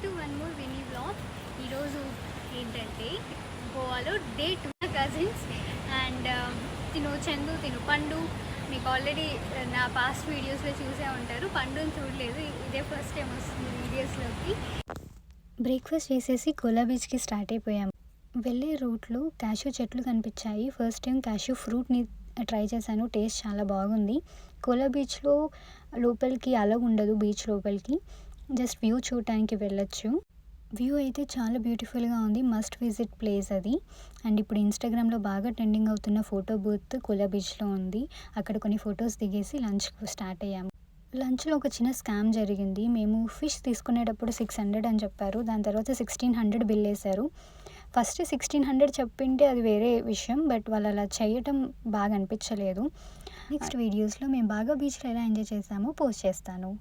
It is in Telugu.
To one more mini vlog. ఈరోజు ఏంటంటే గోవాలో డే 2 కజిన్స్ అండ్ తిను చందు, తిను పండు. మీకు ఆల్రెడీ నా పాస్ట్ వీడియోస్లో చూసే ఉంటారు. పండుని చూడలేదు, ఇదే ఫస్ట్ టైం వస్తుంది వీడియోస్లోకి. బ్రేక్ఫాస్ట్ చేసేసి కోలా బీచ్కి స్టార్ట్ అయిపోయాము. వెళ్ళే రూట్లో క్యాష్యూ చెట్లు కనిపించాయి. ఫస్ట్ టైం క్యాష్యూ ఫ్రూట్ని ట్రై చేశాను, టేస్ట్ చాలా బాగుంది. కోలా బీచ్లో లోపలికి అలౌ ఉండదు, బీచ్ లోపలికి జస్ట్ వ్యూ చూడటానికి వెళ్ళొచ్చు. వ్యూ అయితే చాలా బ్యూటిఫుల్గా ఉంది, మస్ట్ విజిట్ ప్లేస్ అది. అండ్ ఇప్పుడు ఇన్స్టాగ్రామ్లో బాగా ట్రెండింగ్ అవుతున్న ఫోటో బూత్ కోలా బీచ్లో ఉంది. అక్కడ కొన్ని ఫొటోస్ దిగేసి లంచ్కి స్టార్ట్ అయ్యాము. లంచ్లో ఒక చిన్న స్కామ్ జరిగింది. మేము ఫిష్ తీసుకునేటప్పుడు 600 అని చెప్పారు, దాని తర్వాత 1600 బిల్ వేశారు. ఫస్ట్ 1600 చెప్పింటే అది వేరే విషయం, బట్ వాళ్ళు అలా చేయటం బాగా అనిపించలేదు. నెక్స్ట్ వీడియోస్లో మేము బాగా బీచ్లో ఎలా ఎంజాయ్ చేసామో పోస్ట్ చేస్తాను.